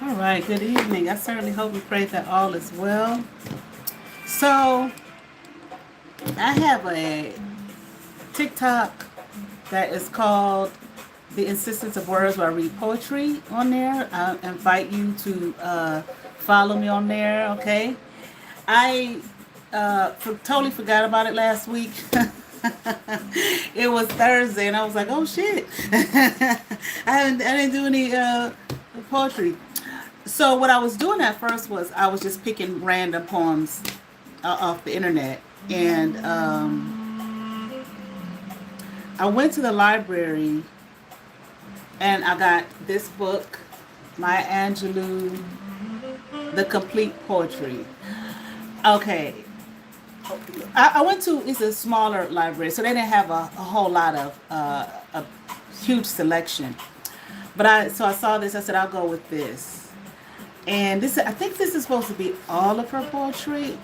All right, good evening. I certainly hope and pray that all is well. So, I have a TikTok that is called The Insistence of Words, where I read poetry on there. I invite you to follow me on there, okay? I totally forgot about it last week. It was Thursday, and I was like, "Oh shit!" I didn't do any poetry. So what I was doing at first was I was just picking random poems off the internet, and I went to the library and I got this book, Maya Angelou, The Complete Poetry. Okay, I went to, it's a smaller library, so they didn't have a whole lot of a huge selection. But I saw this. I said I'll go with this, and this I think this is supposed to be all of her poetry.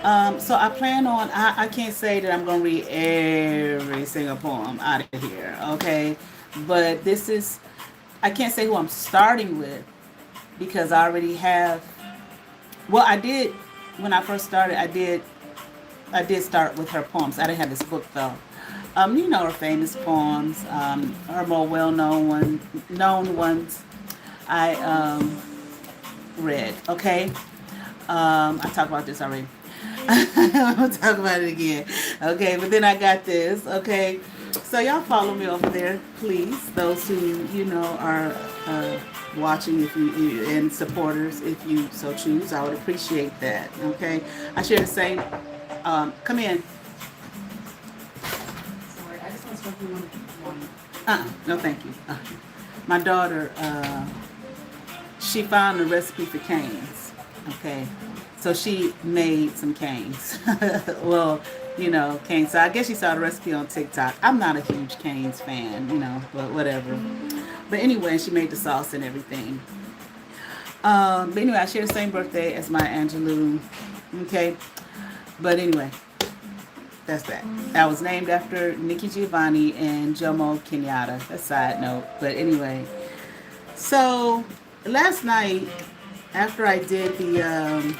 So I plan on. I can't say that I'm gonna read every single poem out of here, okay? But this is. I can't say who I'm starting with because I already have. Well, I did when I first started. I did start with her poems. I didn't have this book though. You know her famous poems, her more known ones. I read. Okay, I talked about this already. I'll talk about it again. Okay, but then I got this. Okay, so y'all follow me over there, please. Those who are watching, if you and supporters, if you so choose, I would appreciate that. Okay, I share the same. Come in. Sorry, I just want to talk to you one. No, thank you. My daughter, she found a recipe for canes. Okay, so she made some canes. Well, canes. So I guess she saw the recipe on TikTok. I'm not a huge canes fan, but whatever. But anyway, she made the sauce and everything. But anyway, I share the same birthday as Maya Angelou. Okay, but anyway, that's that. I was named after Nikki Giovanni and Jomo Kenyatta. That's a side note. But anyway, so last night, after I did the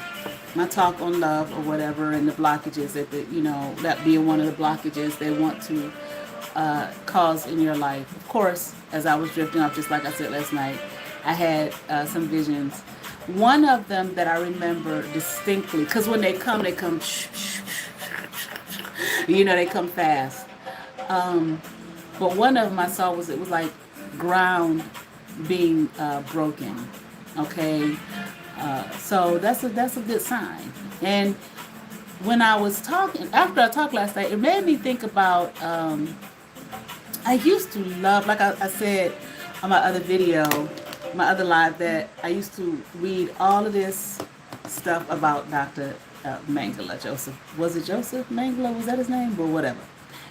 my talk on love or whatever, and the blockages that being one of the blockages they want to cause in your life. Of course, as I was drifting off, just like I said last night, I had some visions. One of them that I remember distinctly, because when they come, they come, they come fast. But one of them I saw it was like ground being broken. Okay, so that's a good sign. And when I was talking after I talked last night, it made me think about. I used to love, like I said on my other video, my other live, that I used to read all of this stuff about Dr. Mangala, Joseph. Was it Joseph Mangala? Was that his name? Or whatever.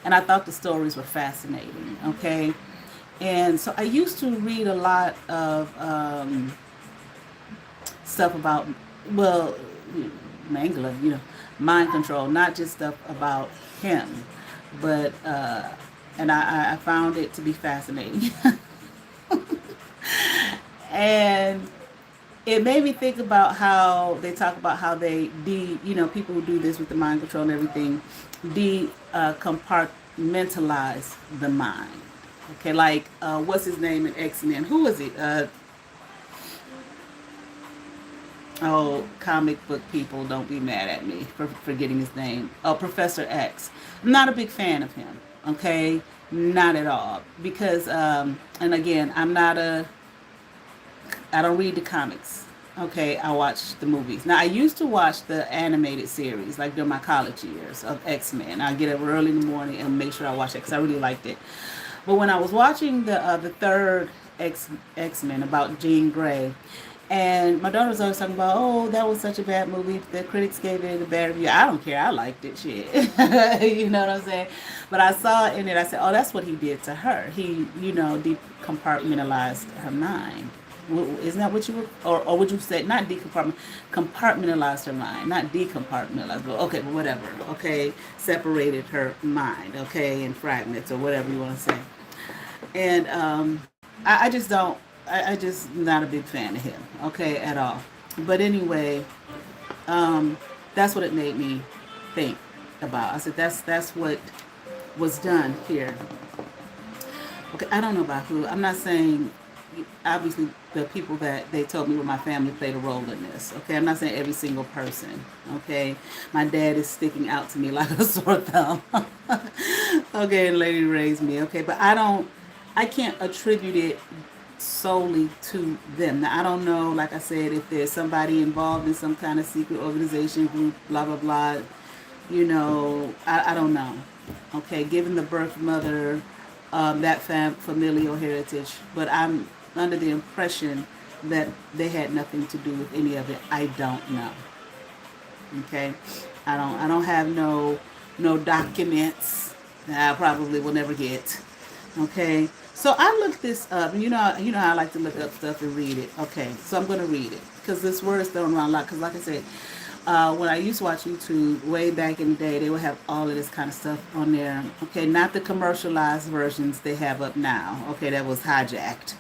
And I thought the stories were fascinating. Okay. And so I used to read a lot of stuff about, well, Mangala, mind control, not just stuff about him, but, and I found it to be fascinating. And it made me think about how they talk about how they people who do this with the mind control and everything, compartmentalize the mind. Okay, like what's his name in X-Men? Who was it? Comic book people, don't be mad at me for forgetting his name. Oh, Professor X. I'm not a big fan of him. Okay, not at all. Because and again, I don't read the comics. Okay, I watch the movies. Now, I used to watch the animated series, like during my college years of X-Men. I get up early in the morning and make sure I watch it because I really liked it. But when I was watching the third X-Men about Jean Grey, and my daughter was always talking about, oh, that was such a bad movie. The critics gave it a bad review. I don't care. I liked it. Shit. You know what I'm saying? But I saw it in it. I said, oh, that's what he did to her. He, decompartmentalized her mind. Isn't that what you would, or would you say, not compartmentalized her mind, not decompartmentalized, but okay, but whatever, okay, separated her mind, okay, in fragments or whatever you want to say. And I just don't, I just not a big fan of him, okay, at all. But anyway, that's what it made me think about. I said that's what was done here. Okay, I don't know about who. I'm not saying, obviously the people that they told me were my family played a role in this. Okay, I'm not saying every single person. Okay, my dad is sticking out to me like a sore thumb. Okay, and lady raised me. Okay, but I can't attribute it solely to them. Now I don't know, like I said, if there's somebody involved in some kind of secret organization group, blah blah blah. I don't know. Okay, given the birth mother, that familial heritage, but I'm under the impression that they had nothing to do with any of it. I don't know. Okay, I don't have no documents that I probably will never get. Okay, so I looked this up, and you know how I like to look up stuff and read it. Okay, so I'm gonna read it because this word is thrown around a lot. Because like I said, when I used to watch YouTube way back in the day, they would have all of this kind of stuff on there. Okay, not the commercialized versions they have up now. Okay, that was hijacked.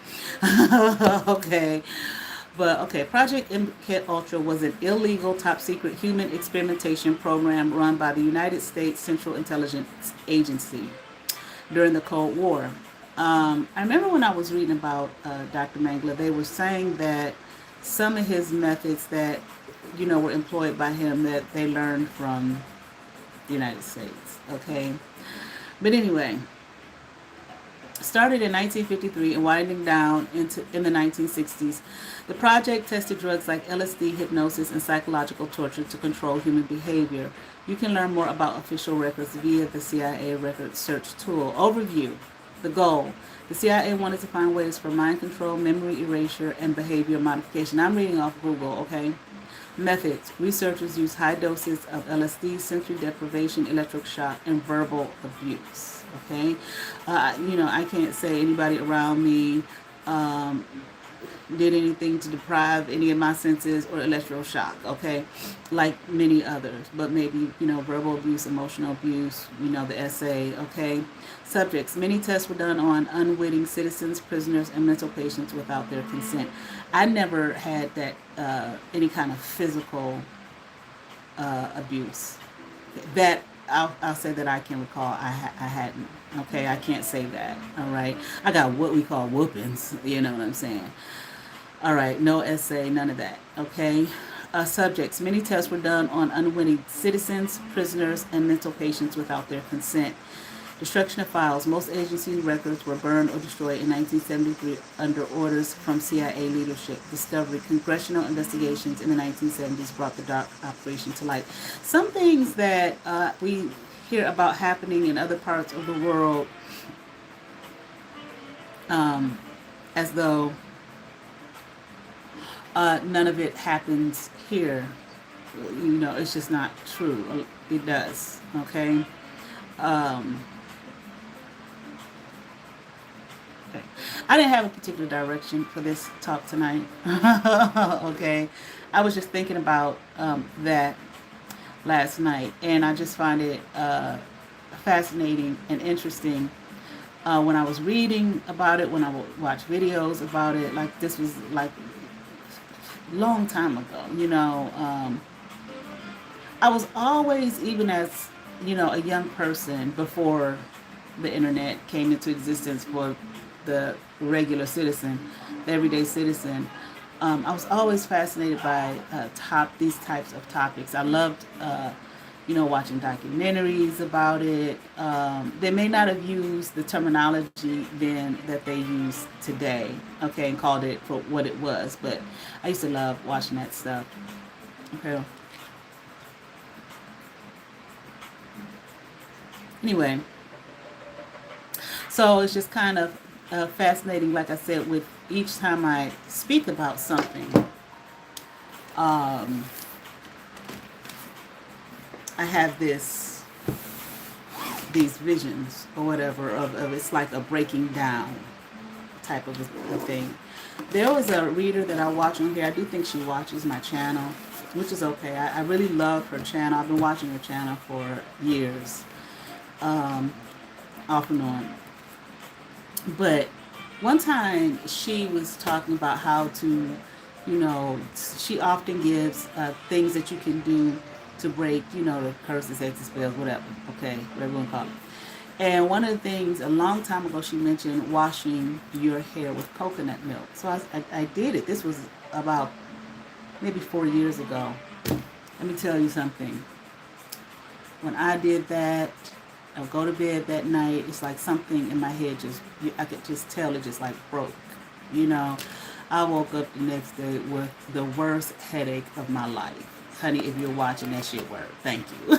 Okay. But okay, Project MK Ultra was an illegal, top secret human experimentation program run by the United States Central Intelligence Agency during the Cold War. I remember when I was reading about Dr. Mangler, they were saying that some of his methods that were employed by him that they learned from the United States. Okay, but anyway, started in 1953 and winding down in the 1960s. The project tested drugs like LSD, hypnosis, and psychological torture to control human behavior. You can learn more about official records via the CIA record search tool. Overview. The goal. The CIA wanted to find ways for mind control, memory erasure, and behavior modification. I'm reading off Google, okay? Methods. Researchers use high doses of LSD, sensory deprivation, electric shock, and verbal abuse. Okay? I can't say anybody around me did anything to deprive any of my senses or electrical shock, okay? Like many others. But maybe, verbal abuse, emotional abuse, the essay, okay? Subjects. Many tests were done on unwitting citizens, prisoners, and mental patients without their consent. I never had that, any kind of physical abuse. That, I'll say that I can recall I hadn't. Okay, I can't say that, all right? I got what we call whoopings, you know what I'm saying? All right, no essay, none of that, okay? Subjects. Many tests were done on unwitting citizens, prisoners, and mental patients without their consent. Destruction of files. Most agency records were burned or destroyed in 1973 under orders from CIA leadership. Discovery. Congressional investigations in the 1970s brought the dark operation to light. Some things that we hear about happening in other parts of the world, as though none of it happens here. It's just not true. It does, okay? Okay. I didn't have a particular direction for this talk tonight. Okay. I was just thinking about that last night, and I just find it fascinating and interesting. When I was reading about it, when I would watch videos about it, like this was like a long time ago, I was always, even as, a young person before the internet came into existence for the regular citizen, the everyday citizen, I was always fascinated by these types of topics. I loved, watching documentaries about it. They may not have used the terminology then that they use today, okay, and called it for what it was. But I used to love watching that stuff. Okay. Anyway, so it's just kind of fascinating, like I said, with each time I speak about something. I have these visions or whatever of it's like a breaking down type of a thing. There was a reader that I watch on here. I do think she watches my channel, which is okay. I really love her channel. I've been watching her channel for years, off and on. But One time she was talking about how to, she often gives things that you can do to break, the curses, exes, spells, whatever. Okay, whatever you want to call it. And one of the things a long time ago she mentioned washing your hair with coconut milk. So I did it. This was about maybe 4 years ago. Let me tell you something. When I did that, I would go to bed that night. It's like something in my head I could just tell it just like broke. You know, I woke up the next day with the worst headache of my life. Honey, if you're watching, that shit work. Thank you.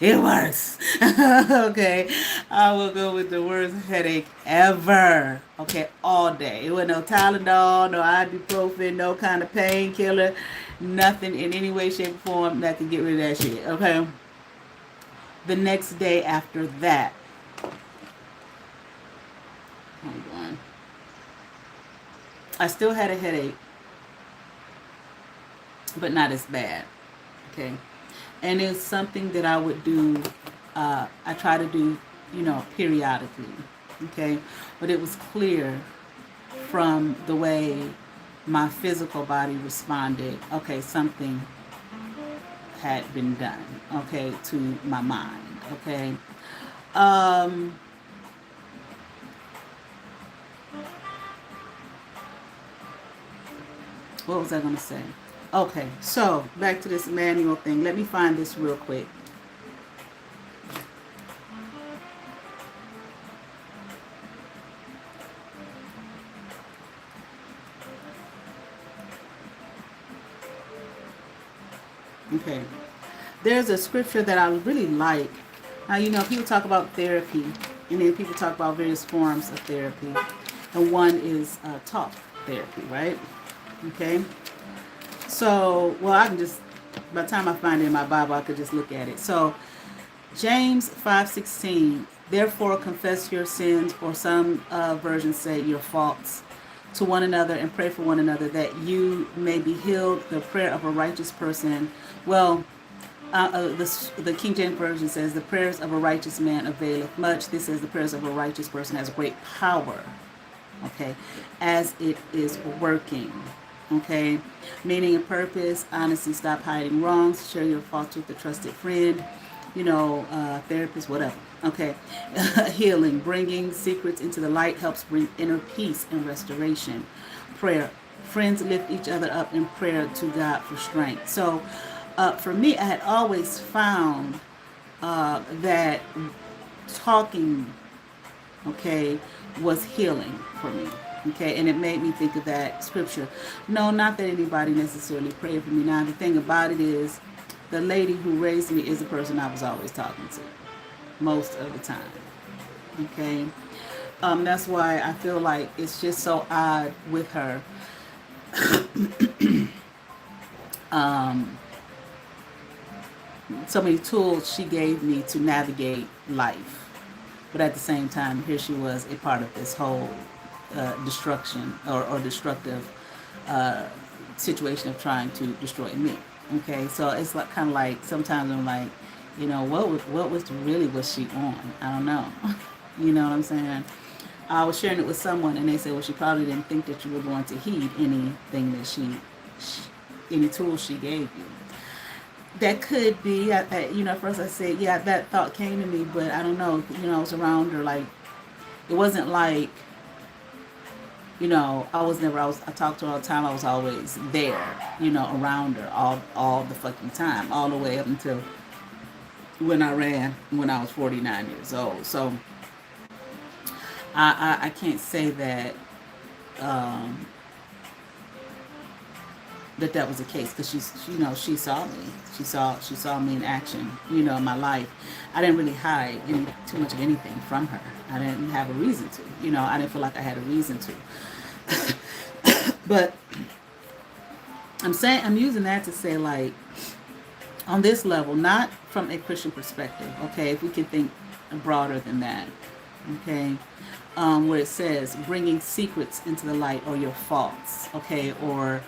It works. Okay. I woke up with the worst headache ever. Okay, all day. It was no Tylenol, no ibuprofen, no kind of painkiller, nothing in any way, shape, or form that could get rid of that shit. Okay. The next day after that, hold on. I still had a headache, but not as bad. Okay. And it's something that I would do, I try to do, periodically. Okay. But it was clear from the way my physical body responded. Okay, something had been done. Okay, to my mind. Okay. Um, what was I going to say? Okay, so back to this manual thing. Let me find this real quick. Okay. There's a scripture that I really like. Now, people talk about therapy, and then people talk about various forms of therapy. And one is talk therapy, right? Okay. So, well, I can just, by the time I find it in my Bible, I could just look at it. So, James 5:16, therefore confess your sins, or some versions say your faults, to one another and pray for one another that you may be healed. The prayer of a righteous person. Well, the King James Version says the prayers of a righteous man availeth much. This says the prayers of a righteous person has great power. Okay, as it is working. Okay, meaning and purpose, honesty, stop hiding wrongs, share your faults with a trusted friend, therapist, whatever. Okay, healing, bringing secrets into the light helps bring inner peace and restoration. Prayer, friends lift each other up in prayer to God for strength. So, for me, I had always found that talking, okay, was healing for me. Okay, and it made me think of that scripture. No, not that anybody necessarily prayed for me. Now, the thing about it is, the lady who raised me is the person I was always talking to, most of the time. Okay, that's why I feel like it's just so odd with her. So many tools she gave me to navigate life, but at the same time, here she was a part of this whole destruction or destructive situation of trying to destroy me. Okay, so it's like kind of like sometimes I'm like, what was she on? I don't know. You know what I'm saying? I was sharing it with someone, and they said, well, she probably didn't think that you were going to heed anything that any tools she gave you. That could be, first I said, yeah, that thought came to me, but I don't know, I was around her, like, it wasn't like, I talked to her all the time. I was always there, around her all the fucking time, all the way up until when I ran when I was 49 years old. So I can't say that um, that was the case, because she saw me. She saw me in action, in my life. I didn't really hide too much of anything from her. I didn't have a reason to. I didn't feel like I had a reason to. But I'm using that to say, like, on this level, not from a Christian perspective, okay, if we can think broader than that, okay, where it says bringing secrets into the light, or your faults, okay, or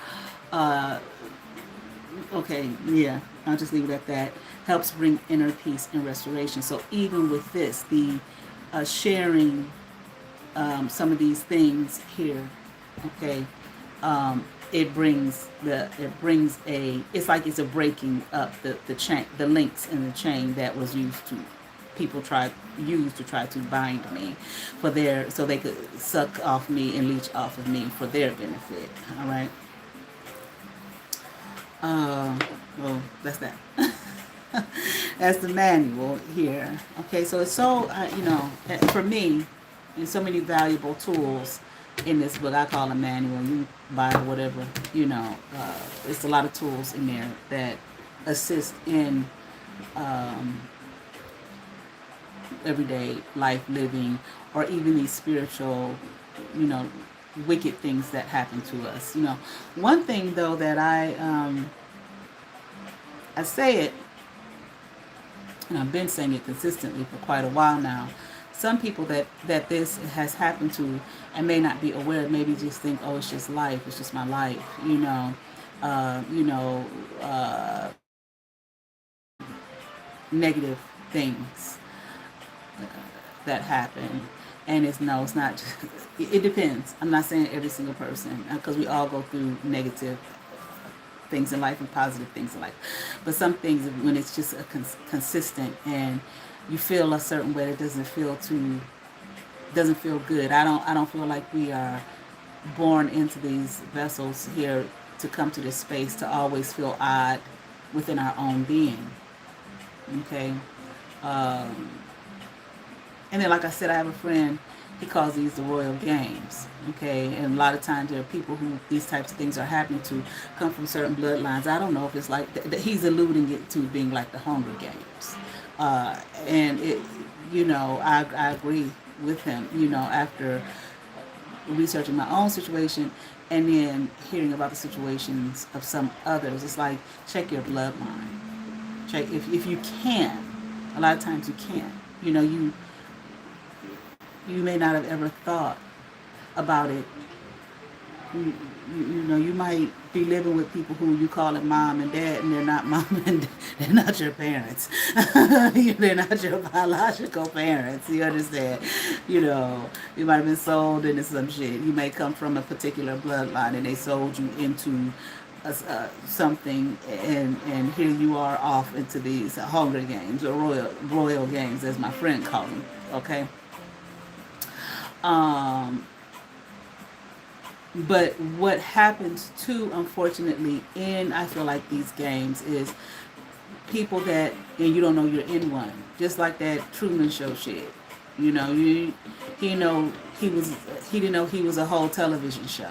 okay, yeah, I'll just leave it at that, helps bring inner peace and restoration. So even with this, the sharing some of these things here, okay, it's like it's a breaking up the chain, the links in the chain that was used to people try use to try to bind me for their so they could suck off me and leech off of me for their benefit. All right. Well, that's that. That's the manual here. Okay, so it's so for me, there's so many valuable tools in this book. I call a manual. You buy whatever, it's a lot of tools in there that assist in everyday life living, or even these spiritual, you know, wicked things that happen to us. One thing though that I say it, and I've been saying it consistently for quite a while now. Some people that this has happened to and may not be aware, maybe just think, oh, it's just life, it's just my life, negative things that happen. And it's not just, it depends. I'm not saying every single person, because we all go through negative things in life and positive things in life. But some things, when it's just a consistent and you feel a certain way, that doesn't feel good. I don't feel like we are born into these vessels here to come to this space to always feel odd within our own being. Okay. And then, like I said, I have a friend, he calls these the royal games. Okay. And a lot of times there are people who these types of things are happening to come from certain bloodlines. I don't know if it's like, he's alluding it to being like the Hunger Games. And it, I agree with him, after researching my own situation and then hearing about the situations of some others. It's like, check your bloodline. Check if you can. A lot of times you can't. You may not have ever thought about it. You might be living with people who you call it mom and dad, and they're not mom and dad. They're not your parents. They're not your biological parents. You understand? You might have been sold into some shit. You may come from a particular bloodline, and they sold you into something, and here you are off into these Hunger Games, or royal games, as my friend called them. Okay. But what happens too, unfortunately, in I feel like these games is people that, and you don't know you're in one. Just like that Truman Show shit. He didn't know he was a whole television show.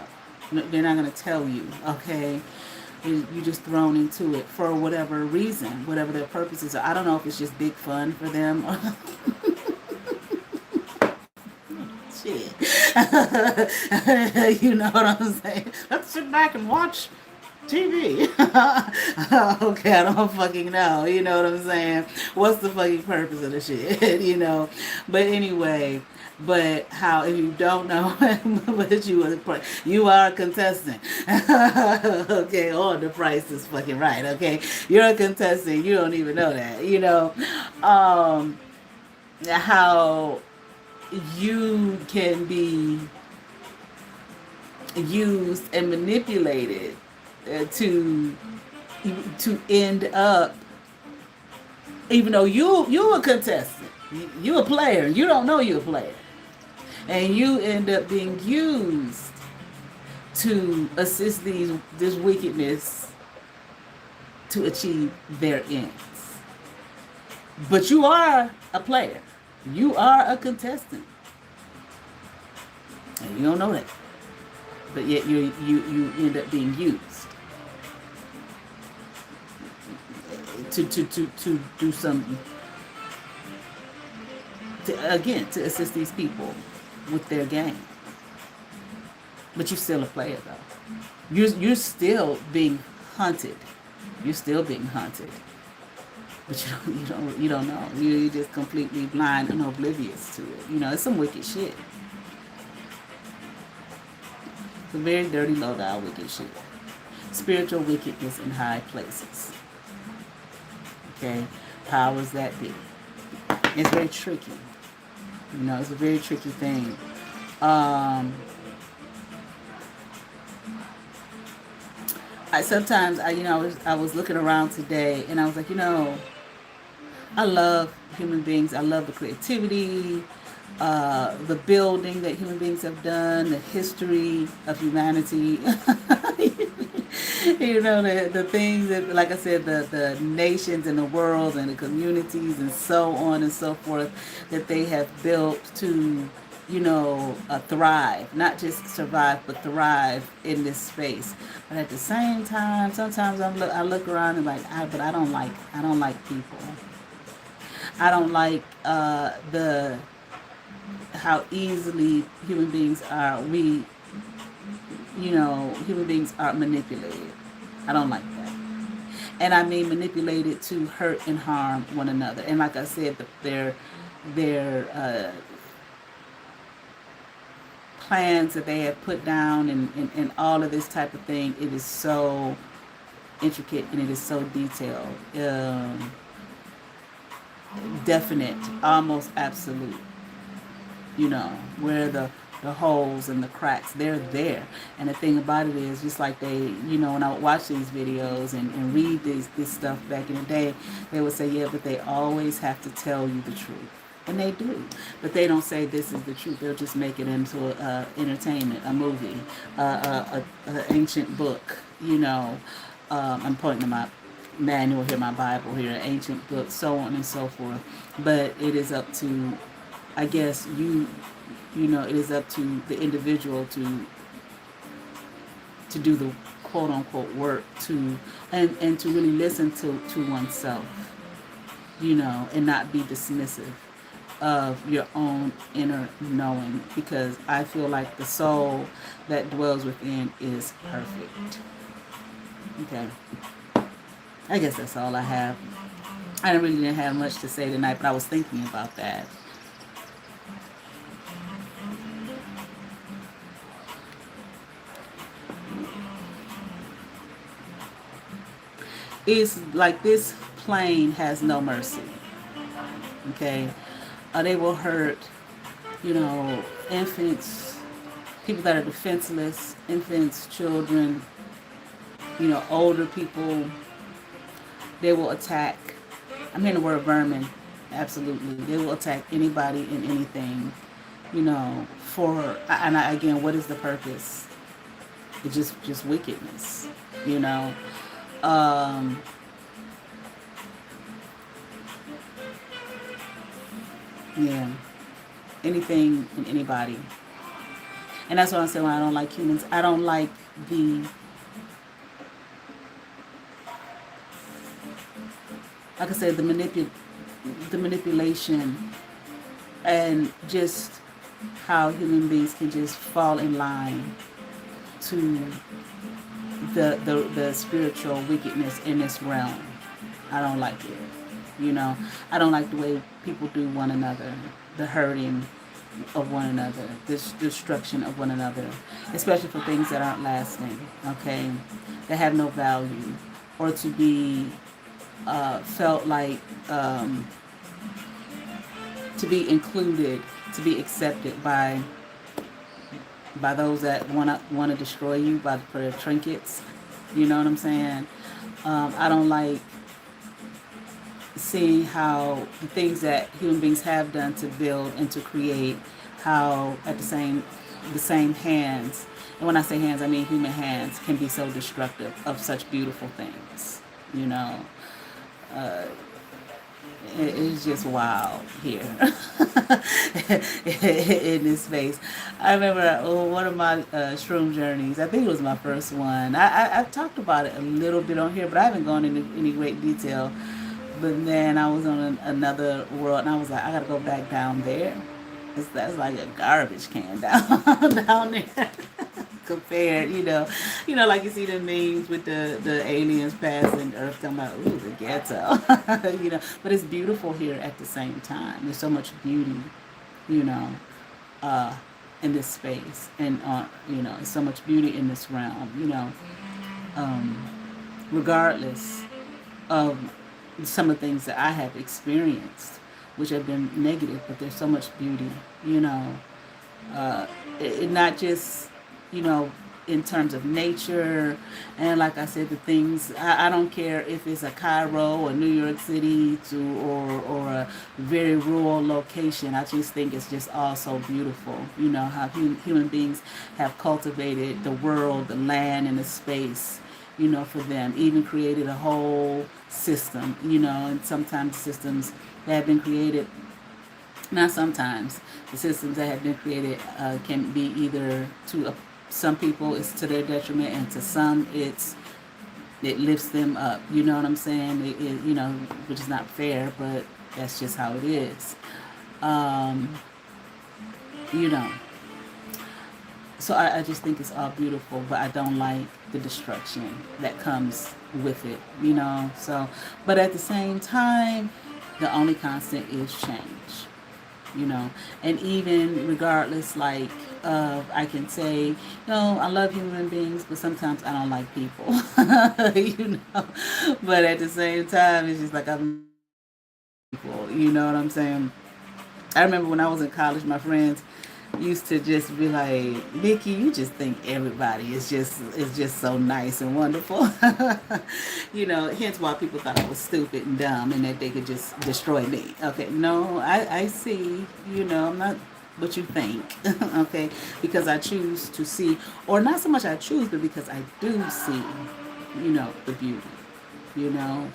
They're not gonna tell you, okay? You're just thrown into it for whatever reason, whatever their purposes are. I don't know if it's just big fun for them. Shit. You know what I'm saying? Let's sit back and watch TV. Okay, I don't fucking know. You know what I'm saying? What's the fucking purpose of the shit? But anyway, how, if you don't know, but you are a contestant. Okay, or the price is fucking right. Okay, you're a contestant. You don't even know that. How you can be used and manipulated to end up, even though you're a contestant, you're a player, you don't know you're a player, and you end up being used to assist this wickedness to achieve their ends. But you are a player. You are a contestant. And you don't know that. But yet you end up being used to do something, to assist these people with their game. But you're still a player though. You're still being hunted. You're still being hunted. But you don't know. You're just completely blind and oblivious to it. It's some wicked shit. It's a very dirty, low-down wicked shit. Spiritual wickedness in high places. Okay? Powers that be. It's very tricky. It's a very tricky thing. Um, sometimes I was looking around today and I was like, I love human beings. I love the creativity, the building that human beings have done, the history of humanity. The things that, like I said, the nations and the world and the communities and so on and so forth that they have built to, thrive, not just survive, but thrive in this space. But at the same time, sometimes I look around and but I don't like people. I don't like the how easily human beings are human beings are manipulated. I don't like that. And I mean manipulated to hurt and harm one another. And like I said, their plans that they have put down and all of this type of thing, it is so intricate and it is so detailed. Definite, almost absolute, where the holes and the cracks, they're there. And the thing about it is, just like they, when I would watch these videos and read this stuff back in the day, they would say, yeah, but they always have to tell you the truth. And they do. But they don't say this is the truth. They'll just make it into entertainment, a movie, an ancient book, I'm pointing to my manual here, my Bible here, an ancient book, so on and so forth. But it is up to, I guess, it is up to the individual to do the quote unquote work and to really listen to oneself, and not be dismissive of your own inner knowing, because I feel like the soul that dwells within is perfect. Okay. I guess that's all I have. I really didn't have much to say tonight, but I was thinking about that. It's like this plane has no mercy. Okay? They will hurt, infants, people that are defenseless, infants, children, older people. They will attack. I'm hearing the word vermin. Absolutely. They will attack anybody and anything, again, what is the purpose? It's just wickedness, yeah, anything and anybody. And that's what I'm saying when I don't like humans. I don't like like I said, the manipulation and just how human beings can just fall in line to the spiritual wickedness in this realm. I don't like it. I don't like the way people do one another, the hurting of one another, this destruction of one another, especially for things that aren't lasting, okay, that have no value, or to be felt like to be included, to be accepted by those that want to destroy you for their trinkets. You know what I'm saying? I don't like seeing how the things that human beings have done to build and to create, how at the same hands, and when I say hands, I mean human hands, can be so destructive of such beautiful things. It's just wild here in this space. I remember one of my shroom journeys. I think it was my first one. I've talked about it a little bit on here, but I haven't gone into any great detail. But then I was on another world, and I was like, I gotta go back down there. That's like a garbage can down there. Compared, like you see the memes with the aliens passing Earth, talking about, ooh, the ghetto, but it's beautiful here at the same time. There's so much beauty, in this space, and so much beauty in this realm, regardless of some of the things that I have experienced, which have been negative, but there's so much beauty, uh, not just, you know, in terms of nature. And like I said, the things, I don't care if it's a Cairo or New York City to or a very rural location. I just think it's just all so beautiful, you know, how human beings have cultivated the world, the land, and the space, you know, for them, even created a whole system, you know. And sometimes systems that have been created, not sometimes, the systems that have been created can be either to some people it's to their detriment, and to some it lifts them up. You know what I'm saying? You know, which is not fair, but that's just how it is. Um, you know, so I just think it's all beautiful, but I don't like the destruction that comes with it. You know, so but at the same time, the only constant is change, you know. And even regardless, like, of, I can say, you know, I love human beings, but sometimes I don't like people. You know, but at the same time, it's just like I'm people, you know what I'm saying? I remember when I was in college, my friends used to just be like, Nikki, you just think everybody is just so nice and wonderful. You know, hence why people thought I was stupid and dumb and that they could just destroy me. Okay, no, I see, you know, I'm not what you think. Okay, because I choose to see, or not so much I choose, but because I do see, you know, the beauty, you know,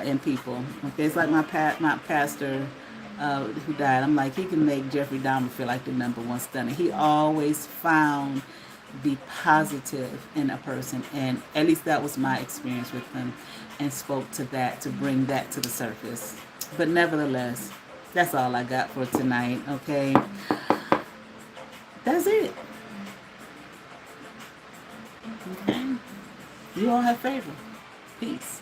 in people. Okay, it's like my pastor who died. I'm like, he can make Jeffrey Dahmer feel like the number one stunner. He always found the positive in a person, and at least that was my experience with him, and spoke to that to bring that to the surface. But nevertheless, that's all I got for tonight. Okay, that's it. Okay, you all have favor. Peace.